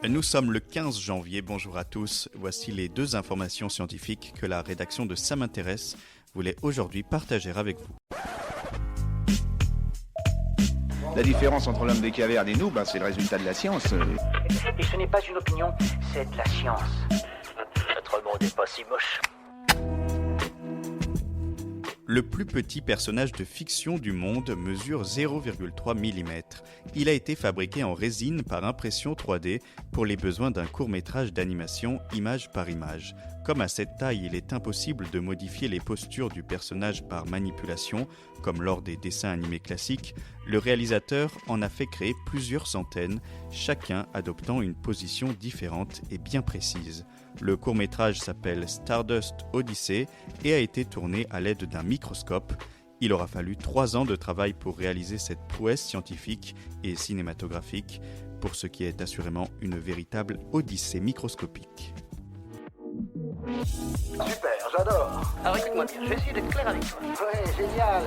Nous sommes le 15 janvier, bonjour à tous. Voici les 2 informations scientifiques que la rédaction de Ça m'intéresse voulait aujourd'hui partager avec vous. La différence entre l'homme des cavernes et nous, c'est le résultat de la science. Et ce n'est pas une opinion, c'est de la science. Notre monde n'est pas si moche. Le plus petit personnage de fiction du monde mesure 0,3 mm. Il a été fabriqué en résine par impression 3D pour les besoins d'un court-métrage d'animation image par image. Comme à cette taille, il est impossible de modifier les postures du personnage par manipulation, comme lors des dessins animés classiques, le réalisateur en a fait créer plusieurs centaines, chacun adoptant une position différente et bien précise. Le court-métrage s'appelle Stardust Odyssey et a été tourné à l'aide d'un microscope. Il aura fallu 3 ans de travail pour réaliser cette prouesse scientifique et cinématographique, pour ce qui est assurément une véritable odyssée microscopique. Super, j'adore. Alors écoute-moi bien, je vais essayer d'être clair avec toi. Ouais, génial.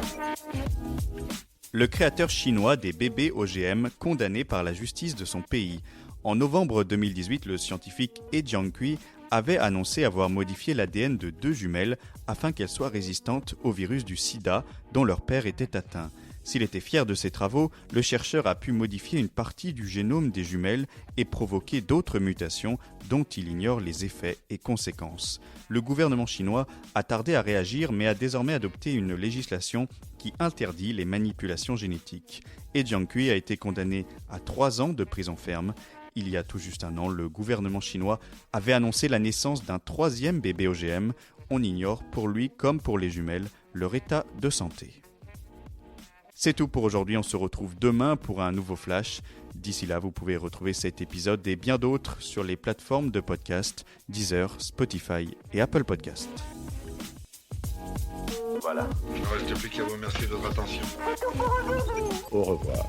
Le créateur chinois des bébés OGM condamné par la justice de son pays. En novembre 2018, le scientifique He Jiankui avait annoncé avoir modifié l'ADN de 2 jumelles afin qu'elles soient résistantes au virus du sida dont leur père était atteint. S'il était fier de ses travaux, le chercheur a pu modifier une partie du génome des jumelles et provoquer d'autres mutations dont il ignore les effets et conséquences. Le gouvernement chinois a tardé à réagir mais a désormais adopté une législation qui interdit les manipulations génétiques. He Jiankui a été condamné à 3 ans de prison ferme. Il y a tout juste un an, le gouvernement chinois avait annoncé la naissance d'un 3e bébé OGM. On ignore, pour lui comme pour les jumelles, leur état de santé. C'est tout pour aujourd'hui, on se retrouve demain pour un nouveau flash. D'ici là, vous pouvez retrouver cet épisode et bien d'autres sur les plateformes de podcast Deezer, Spotify et Apple Podcast. Voilà. Il ne reste plus qu'à vous remercier de votre attention. Au revoir.